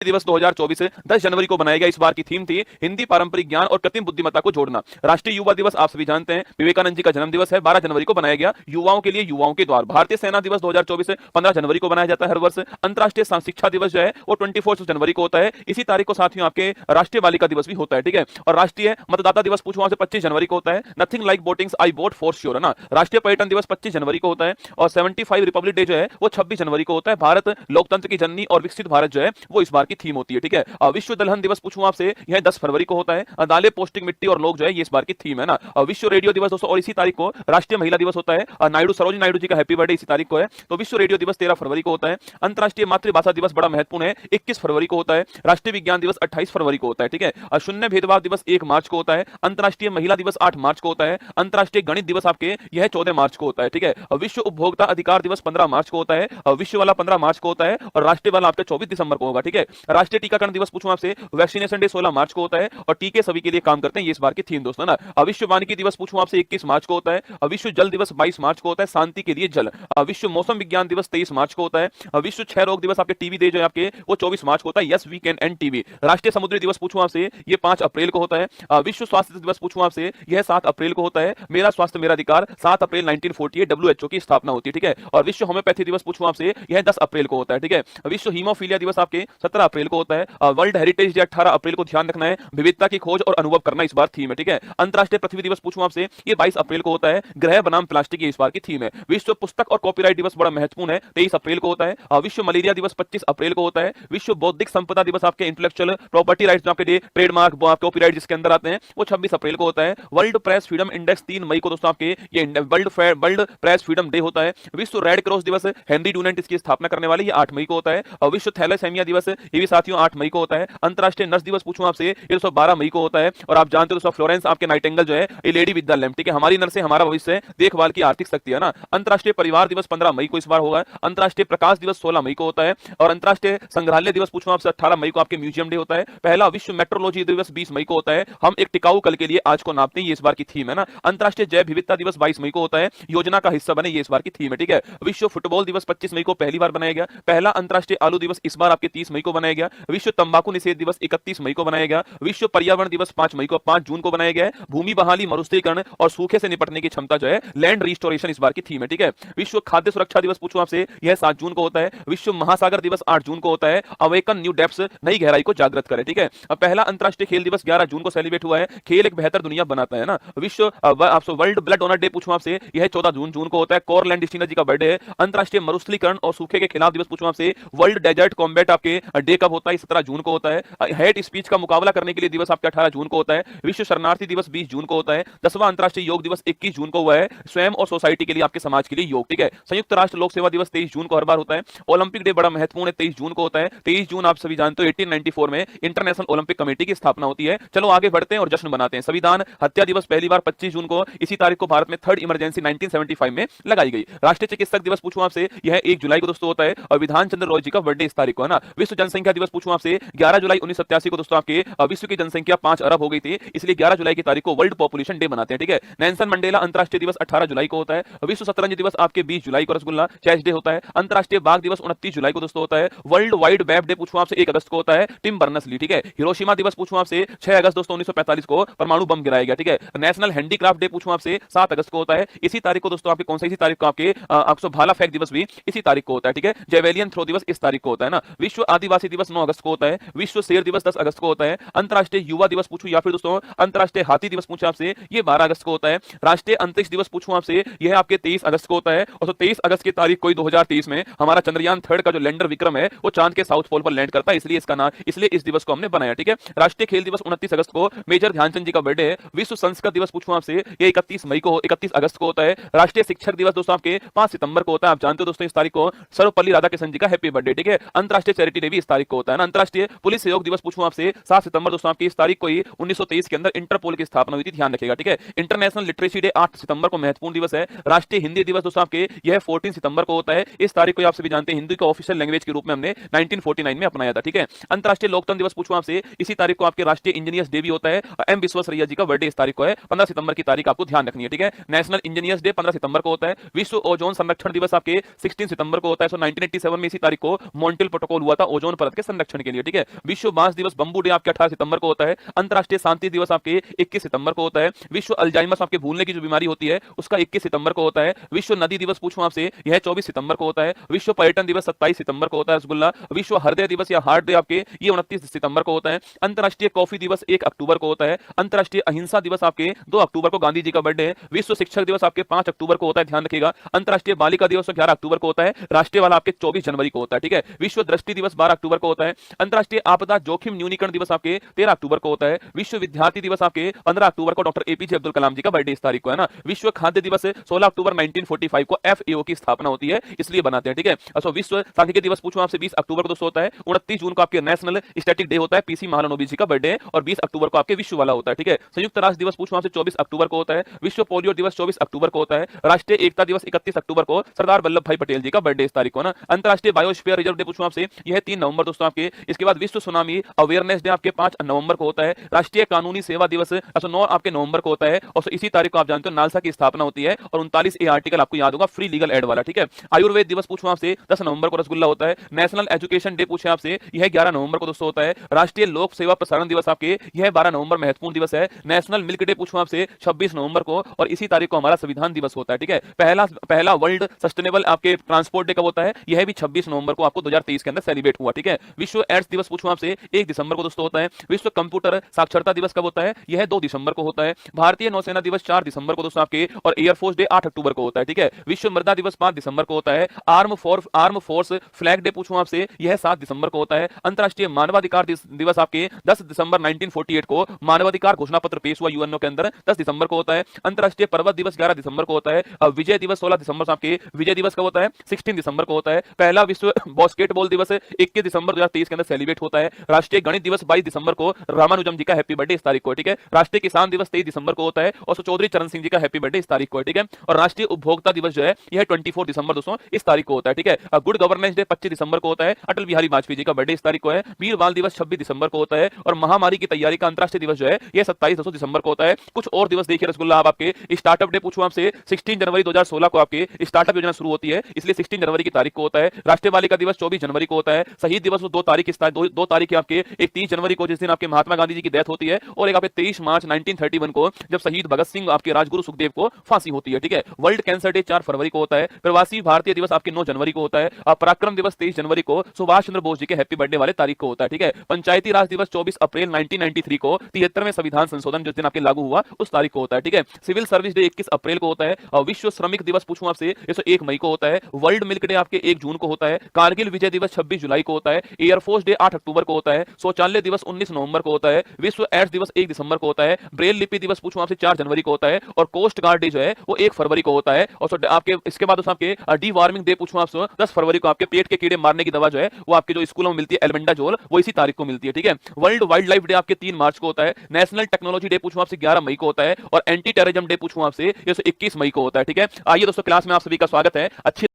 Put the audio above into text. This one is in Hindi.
दिवस 2024 10 जनवरी को बनाया गया। इस बार की थीम थी हिंदी पारंपरिक ज्ञान और कृत्रिम बुद्धिमत्ता को जोड़ना। राष्ट्रीय युवा दिवस आप सभी जानते हैं विवेकानंद जी का जन्म दिवस है, 12 जनवरी को बनाया गया, युवाओं के लिए युवाओं के द्वार। भारतीय सेना दिवस 2024 15 जनवरी को बनाया जाता है हर वर्ष। अंतरराष्ट्रीय शिक्षा दिवस जो है वो 24 जनवरी को होता है। इसी तारीख को साथियों आपके राष्ट्रीय बालिका दिवस भी होता है, ठीक है। और राष्ट्रीय मतदाता दिवस पूछो आपसे 25 जनवरी को होता है। Nothing like voting I vote for sure, है ना। राष्ट्रीय पर्यटन दिवस 25 जनवरी को होता है और 75 रिपब्लिक डे जो है वो 26 जनवरी को होता है। भारत लोकतंत्र की जननी और विकसित भारत जो है वो इस बार की थीम होती है, ठीक है। विश्व दलहन दिवस पूछूं आपसे, यह 10 फरवरी को होता है। दालें पौष्टिक मिट्टी और लोग जो है ये इस बार की थीम है ना। विश्व रेडियो दिवस दोस्तों, और इसी तारीख को राष्ट्रीय महिला दिवस होता है। नायडू सरोजिनी नायडू जी का हैप्पी बर्थडे इसी तारीख को है। तो विश्व रेडियो दिवस 13 फरवरी को होता है। अंतरराष्ट्रीय मातृभाषा दिवस बड़ा महत्वपूर्ण है, 21 फरवरी को होता है। राष्ट्रीय विज्ञान दिवस 28 फरवरी को होता है, ठीक है। शून्य भेदभाव दिवस 1 मार्च को होता है। अंतरराष्ट्रीय महिला दिवस 8 मार्च को होता है। अंतरराष्ट्रीय गणित दिवस आपके यह 14 मार्च को होता है, ठीक है। विश्व उपभोक्ता अधिकार दिवस 15 मार्च को होता है। विश्व वाला 15 मार्च को होता है और राष्ट्रीय वाला आपका 24 दिसंबर को होगा, ठीक है। राष्ट्रीय टीकाकरण दिवस पूछूं आपसे, वैक्सीनेशन डे 16 मार्च को होता है और टीके सभी के लिए काम करते हैं, ये इस बार की थीम दोस्तों ना। विश्व वानिकी दिवस पूछूं आपसे 21 मार्च को होता है। विश्व जल दिवस 22 मार्च को होता है, शांति के लिए जल। विश्व मौसम विज्ञान दिवस 23 मार्च को होता है। विश्व क्षय रोग दिवस आपके टीबी डे जो है आपके वो 24 मार्च को होता है। Yes we can and TB. राष्ट्रीय समुद्री दिवस पूछूं आपसे, ये 5 अप्रैल को होता है। विश्व स्वास्थ्य दिवस पूछूं आपसे, यह 7 अप्रैल को होता है। मेरा स्वास्थ्य मेरा अधिकार 7 अप्रैल 1948 WHO की स्थापना होती है, ठीक है। और विश्व होम्योपैथी दिवस पूछूं आपसे, यह 10 अप्रैल को होता है, ठीक है। विश्व हीमोफीलिया दिवस आपके 17 अप्रैल को होता है। वर्ल्ड हेरिटेज डे 18 अप्रैल को, ध्यान रखना है, विविधता की खोज और अनुभव करना इस बार थीम है, ठीक है। अंतरराष्ट्रीय पृथ्वी दिवस पूछूं आपसे, ये 22 अप्रैल को होता है। ग्रह बनाम प्लास्टिक इस बार की थीम है। विश्व पुस्तक और कॉपीराइट दिवस बड़ा महत्वपूर्ण है, 23 अप्रैल को होता है। विश्व मलेरिया दिवस 25 अप्रैल को होता है। विश्व बौद्धिक संपदा दिवस आपके इंटेलेक्चुअल प्रॉपर्टी राइट्स आपके ट्रेडमार्क कॉपीराइट जिसके अंदर आते हैं वो 26 अप्रैल को होता है। वर्ल्ड प्रेस फ्रीडम इंडेक्स 3 मई को दोस्तों आपके ये वर्ल्ड प्रेस फ्रीडम डे होता है। विश्व रेड क्रॉस दिवस हेनरी डूनेंट इसकी स्थापना करने वाले, ये 8 मई को होता है। और विश्व थैलेसेमिया दिवस ये भी साथियों 8 मई को होता है। अंतरराष्ट्रीय नर्स दिवस पूछूं आपसे, ये दोस्तों 12 मई को होता है। और आप जानते हो दोस्तों फ्लोरेंस आपके नाइटिंगेल जो है ये लेडी विद द लैम्प, ठीक है। हमारी नर्स है हमारा भविष्य, देखभाल की आर्थिक शक्ति, है ना। अंतरराष्ट्रीय परिवार दिवस 15 मई को इस बार होगा। अंतरराष्ट्रीय प्रकाश दिवस 16 मई को होता है। और अंतरराष्ट्रीय संग्रहालय दिवस पूछूं आपसे 18 मई को आपके म्यूजियम डे होता है। पहला विश्व मेट्रोलॉजी दिवस 20 मई को होता है। हम एक टिकाऊ कल के लिए आज को नापते हैं, ये इस बार की थीम है ना। अंतरराष्ट्रीय जैव विविधता दिवस 22 मई को होता है। योजना का हिस्सा बने, ये इस बार की थीम है, ठीक है। विश्व फुटबॉल दिवस 25 मई को पहली बार बनाया गया। पहला अंतरराष्ट्रीय आलू दिवस इस बार आपके 30 मई को बनाया गया। विश्व तंबाकू निषेध दिवस 31 मई को बनाया गया। विश्व पर्यावरण दिवस 5 जून को बनाया गया है। भूमि बहाली, मरुस्थलीकरण और सूखे से निपटने की क्षमता जो है लैंड रिस्टोरेशन इस बार की थीम है, ठीक है। विश्व खाद्य सुरक्षा दिवस पूछूं आपसे, यह 7 जून को होता है। विश्व महासागर दिवस 8 जून को होता है। अवेकन न्यू डेप्थ्स, नई गहराई को जागृत करे, ठीक है। पहला अंतरराष्ट्रीय खेल दिवस 11 जून को सेलिब्रेट हुआ है। खेल एक बेहतर दुनिया बनाता है ना। विश्व वर्ल्ड ब्लड डोनर डे पूछूं आपसे, यह 14 जून को होता है। कोरलैंड डिस्टिनर जी का बर्थडे है। अंतरराष्ट्रीय मरुस्थलीकरण और सूखे के खिलाफ दिवस पूछूं आपसे, वर्ल्ड डेजर्ट कॉम्बैट आपके डे कब होता है? 17 जून को होता है। हेट स्पीच का मुकाबला करने के लिए दिवस आपके 18 जून को होता है। विश्व शरणार्थी दिवस 20 जून को होता है। 10वां अंतरराष्ट्रीय योग दिवस 21 जून को हुआ है। स्वयं और सोसाइटी के लिए, आपके समाज के लिए योग, ठीक है। संयुक्त राष्ट्र लोक सेवा दिवस 23 जून को हर बार होता है। ओलंपिक डे बड़ा महत्वपूर्ण है, 23 जून को होता है। 23 जून आप सभी जानते हो 1894 में इंटरनेशनल ओलंपिक कमेटी की स्थापना होती है। चलो आगे बढ़ते हैं और जश्न मनाते हैं। संविधान हत्या दिवस पहली बार 25 जून को, इसी तारीख को भारत में थर्ड इमरजेंसी 1975 में लगाई गई। राष्ट्रीय चिकित्सक दिवस पूछूं आपसे, यह 1 जुलाई को दोस्तों होता है और विधान चंद्र रॉय जी का बर्थडे इस तारीख को है ना। विश्व जनसंख्या दिवस पूछूं आपसे, 11 जुलाई 1987 को दोस्तों आपके विश्व की जनसंख्या 5 अरब हो गई थी, इसलिए 11 जुलाई की तारीख को वर्ल्ड पॉपुलेशन डे मनाते हैं, ठीक है। नेल्सन मंडेला अंतरराष्ट्रीय दिवस 18 जुलाई को होता है। विश्व शतरंज दिवस आपके 20 जुलाई को रसगुल्ला चेस डे होता है। अंतरराष्ट्रीय बाघ दिवस 29 जुलाई को दोस्तों होता है। वर्ल्ड वाइड वेब डे पूछूं आपसे 1 अगस्त को होता है। टिम बर्नर्स-ली, ठीक है। हिरोशिमा दिवस पूछूं आपसे 6 अगस्त दोस्तों 1945 को परमाणु बम गिराया गया, ठीक है। नेशनल हैंडीक्राफ्ट डे पूछूं आपसे 7 अगस्त को होता है। इसी तारीख को दोस्तों आपके कौन सा, इसी तारीख को आपके आपको भाला फेंक दिवस भी इसी तारीख को होता है, ठीक है। जेवेलियन थ्रो दिवस इस तारीख को होता है ना। विश्व आदिवासी दिवस 9 अगस्त को होता है। विश्व शेर दिवस 10 अगस्त को होता है। अंतरराष्ट्रीय युवा दिवस पूछूं या फिर दोस्तों अंतरराष्ट्रीय हाथी दिवस पूछूं आपसे, ये 12 अगस्त को होता है। राष्ट्रीय अंतरिक्ष दिवस पूछूं आपसे, यह आपके 23 अगस्त को होता है। और 23 अगस्त की तारीख को 2023 में हमारा चंद्रयान 3 का जो लैंडर विक्रम है वो चांद के साउथ पोल पर लैंड करता है, इसलिए इसका नाम, इसलिए इस दिवस को हमने बनाया, ठीक है। राष्ट्रीय खेल दिवस 29 अगस्त को, मेजर ध्यानचंद जी का बर्थडे है। विश्व संस्कृत दिवस पूछूं आपसे, ये 31 अगस्त को होता है। राष्ट्रीय शिक्षक दिवस दोस्तों आपके 5 सितंबर को होता है। आप जानते हो दोस्तों इस तारीख को सर्वपल्ली राधाकृष्णन जी का हैप्पी बर्थडे, ठीक है। अंतरराष्ट्रीय चैरिटी डे भी इस तारीख को होता है ना। अंतरराष्ट्रीय पुलिस सहयोग दिवस पूछूं आपसे 7 सितंबर दोस्तों आपकी, इस तारीख को ही 1923 के अंदर इंटरपोल की स्थापना हुई थी, ध्यान रखिएगा, ठीक है। इंटरनेशनल लिटरेसी डे 8 सितंबर को महत्वपूर्ण दिवस है। राष्ट्रीय हिंदी दिवस दोस्तों आपके यह 14 सितंबर को होता है। इस तारीख को आप सभी जानते हैं हिंदी को ऑफिशियल लैंग्वेज के रूप में हमने 1949 में अपनाया था, ठीक है। अंतरराष्ट्रीय लोकतंत्र दिवस पूछूं आपसे, इसी तारीख को आपके राष्ट्रीय इंजीनियर्स डे भी होता है। एम विश्वेश्वरैया जी का बर्थडे इस तारीख को है। 15 सितंबर की तारीख आपको ध्यान रखनी है, ठीक है। नेशनल इंजीनियर्स डे 15 सितंबर को होता है। विश्व ओजोन संरक्षण दिवस आपके 16 सितंबर को होता है। 1987 में इसी तारीख को मॉन्ट्रियल प्रोटोकॉल हुआ था ओजोन परत भारत के संरक्षण के लिए, ठीक है। विश्व बांस दिवस बंबू डे आपके 18 सितंबर को होता है। अंतरराष्ट्रीय शांति दिवस आपके 21 सितंबर को होता है। विश्व अल्जाइमर आपके भूलने की जो बीमारी होती है उसका 21 सितंबर को होता है। विश्व नदी दिवस पूछूं आपसे, यह 24 सितंबर को होता है। विश्व पर्यटन दिवस 27 सितंबर को होता है रसगुल्ला। विश्व हृदय दिवस या हार्ट डे आपके ये 29 सितंबर को होता है। अंतरराष्ट्रीय कॉफी दिवस 1 अक्टूबर को होता है। अंतरराष्ट्रीय अहिंसा दिवस आपके 2 अक्टूबर को गांधी जी का बर्थडे है। विश्व शिक्षक दिवस आपके 5 अक्टूबर को होता है, ध्यान रखिएगा। अंतरराष्ट्रीय बालिका दिवस 11 अक्टूबर को होता है। राष्ट्रीय वाला आपके 24 जनवरी को होता है, ठीक है। विश्व दृष्टि दिवस 12 अक्टूबर को होता है। अंतरराष्ट्रीय आपदा जोखिम न्यूनीकरण दिवस आपके 13 अक्टूबर को होता है। विश्व विद्यार्थी दिवस आपके 15 अक्टूबर को डॉक्टर एपीजे अब्दुल कलाम जी का बर्थडे इस तारीख को है ना। विश्व खाद्य दिवस 16 अक्टूबर 1945 को एफएओ की स्थापना होती है, इसलिए बनाते हैं, ठीक है। अच्छा, विश्व सांख्यिकी दिवस पूछूं आपसे 20 अक्टूबर को दोस्तों होता है। 29 जून को आपके नेशनल स्टैटिक डे होता है, पीसी महालनोबिस जी का बर्थडे है, और 20 अक्टूबर को आपके विश्व वाला होता है, ठीक है। संयुक्त राष्ट्र दिवस पूछूं आपसे 24 अक्टूबर को होता है। विश्व पोलियो दिवस 24 अक्टूबर को होता है। राष्ट्रीय एकता दिवस 31 अक्टूबर को सरदार वल्लभ भाई पटेल जी का बर्थडे इस तारीख को ना। अंतरराष्ट्रीय बायोस्फीयर रिजर्व डे पूछूं आपसे, यह 3 नवंबर दोस्तों आपके। इसके बाद विश्व सुनामी अवेयरनेस डे आपके 5 नवंबर को होता है। राष्ट्रीय कानूनी सेवा दिवस 9 आपके नवंबर को होता है, और इसी तारीख को आप जानते हो नालसा की स्थापना होती है, और 39 ए आर्टिकल आपको याद होगा फ्री लीगल एड वाला, ठीक है। आयुर्वेद दिवस पूछूं आपसे 10 नवंबर को रसगुल्ला होता है। नेशनल एजुकेशन डे पूछे आपसे, यह 11 नवंबर को दोस्तों होता है। राष्ट्रीय लोक सेवा प्रसारण दिवस आपके यह 12 नवंबर महत्वपूर्ण दिवस है। नेशनल मिल्क डे पूछूं आपसे 26 नवंबर को, और इसी तारीख को हमारा संविधान दिवस होता है, ठीक है। पहला वर्ल्ड सस्टेनेबल आपके ट्रांसपोर्ट डे कब होता है, यह भी 26 नवंबर को आपको 2023 के अंदर सेलिब्रेट हुआ, ठीक है। विश्व एड्स दिवस पूछूं आपसे 1 दिसंबर को दोस्तों होता है। विश्व कंप्यूटर साक्षरता दिवस कब होता है, यह 2 दिसंबर को होता है। भारतीय नौसेना दिवस 4 दिसंबर को दोस्तों आपके, और एयरफोर्स डे 8 अक्टूबर को होता है, ठीक है। विश्व मृदा दिवस 5 दिसंबर को होता है। आर्म फोर्स फ्लैग डे पूछूं आपसे, यह 7 दिसंबर को होता है। अंतरराष्ट्रीय मानवाधिकार दिवस आपके 10 दिसंबर 1948 को मानवाधिकार घोषणा पत्र पेश हुआ यूएनओ के अंदर, 10 दिसंबर को होता है। अंतरराष्ट्रीय पर्वत दिवस 11 दिसंबर को होता है। विजय दिवस 16 दिसंबर आपके, विजय दिवस कब होता है, 16 दिसंबर को होता है। पहला विश्व बास्केटबॉल दिवस 21 दिसंबर 2023 के अंदर सेलिब्रेट होता है। राष्ट्रीय गणित दिवस 22 दिसंबर को, रामानुजम जी का हैप्पी बर्थडे इस तारीख को, ठीक है। राष्ट्रीय किसान दिवस 23 दिसंबर को होता है, और चौधरी चरण सिंह जी का हैप्पी बर्थडे इस तारीख को, ठीक है। और राष्ट्रीय उपभोक्ता दिवस जो है यह 24 दिसंबर दोस्तों इस तारीख को होता है, ठीक है। गुड गवर्नेंस डे 25 दिसंबर को होता है। अटल बिहारी वाजपेयी जी का बर्थडे इस तारीख को है। वीर बाल दिवस 26 दिसंबर को होता है। और महामारी की तैयारी का अंतरराष्ट्रीय दिवस जो है यह 27 दिसंबर को होता है। कुछ और दिवस देखिए रसगुल्ला आपके। स्टार्टअप डे पूछूं आपसे 16 जनवरी 2016 को आपके स्टार्टअप योजना शुरू होती है, इसलिए 16 जनवरी की तारीख को होता है। राष्ट्रीय बालिका दिवस 24 जनवरी को होता है। शहीद दिवस 2 तारीख दो तारीख आपके, एक 30 जनवरी को जिस दिन आपके महात्मा गांधी जी की डेथ होती है, और एक आपके 23 मार्च 1931 को जब शहीद भगत सिंह आपके राजगुरु सुखदेव को फांसी होती है, ठीक है। वर्ल्ड कैंसर डे 4 फरवरी को होता है। प्रवासी भारतीय दिवस आपके 9 जनवरी को होता है। पराक्रम दिवस 23 जनवरी को सुभाष चंद्र बोस जी के हैप्पी बर्थडे वाले तारीख को होता है, ठीक है। पंचायती राज दिवस 24 अप्रैल 1993 को 73वें संविधान संशोधन जिस दिन आपके लागू हुआ उस तारीख को होता है, ठीक है। सिविल सर्विस डे 21 अप्रैल को होता है। और विश्व श्रमिक दिवस पूछूं आपसे 1 मई को होता है। वर्ल्ड मिल्क डे आपके 1 जून को होता है। कारगिल विजय दिवस 26 जुलाई को होता है। एयरफोर्स डे 8 अक्टूबर को होता है। शौचालय दिवस 19 नवंबर को होता है। विश्व एड्स दिवस 1 दिसंबर को होता है। ब्रेल लिपि दिवस पूछूं आपसे 4 जनवरी को होता है। और कोस्ट गार्ड डे जो है वो 1 फरवरी को होता है। और आपके इसके बाद आपके डी वार्मिंग डे पूछूं आपसे 10 फरवरी को, आपके पेट के कीड़े मारने की दवा जो है वो आपके जो स्कूलों में मिलती है एल्बेंडाजोल, वो इसी तारीख को मिलती है, ठीक है। वर्ल्ड वाइल्ड लाइफ डे आपके 3 मार्च को होता है। नेशनल टेक्नोलॉजी डे पूछूं आपसे 11 मई को होता है। और एंटी टेररिज्म डे पूछूं आपसे 21 मई को होता है, ठीक है। आइए दोस्तों, क्लास में आप सभी का स्वागत है। अच्छी